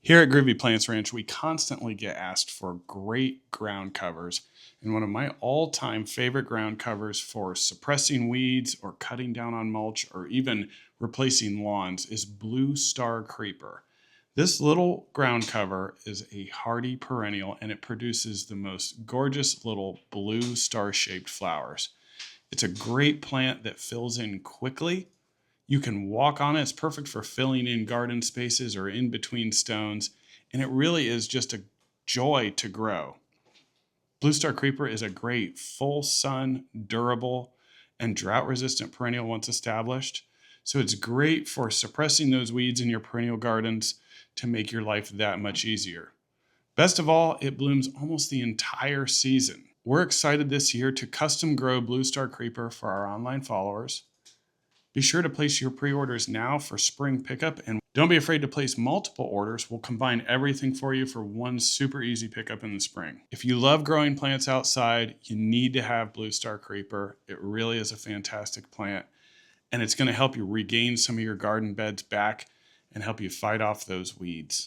Here at Groovy Plants Ranch, we constantly get asked for great ground covers. And one of my all-time favorite ground covers for suppressing weeds or cutting down on mulch or even replacing lawns is Blue Star Creeper. This little ground cover is a hardy perennial and it produces the most gorgeous little blue star-shaped flowers. It's a great plant that fills in quickly. You can walk on it. It's perfect for filling in garden spaces or in between stones. And it really is just a joy to grow. Blue Star Creeper is a great full sun, durable, and drought resistant perennial once established. So it's great for suppressing those weeds in your perennial gardens to make your life that much easier. Best of all, it blooms almost the entire season. We're excited this year to custom grow Blue Star Creeper for our online followers. Be sure to place your pre-orders now for spring pickup, and don't be afraid to place multiple orders. We'll combine everything for you for one super easy pickup in the spring. If you love growing plants outside, you need to have Blue Star Creeper. It really is a fantastic plant, and it's going to help you regain some of your garden beds back and help you fight off those weeds.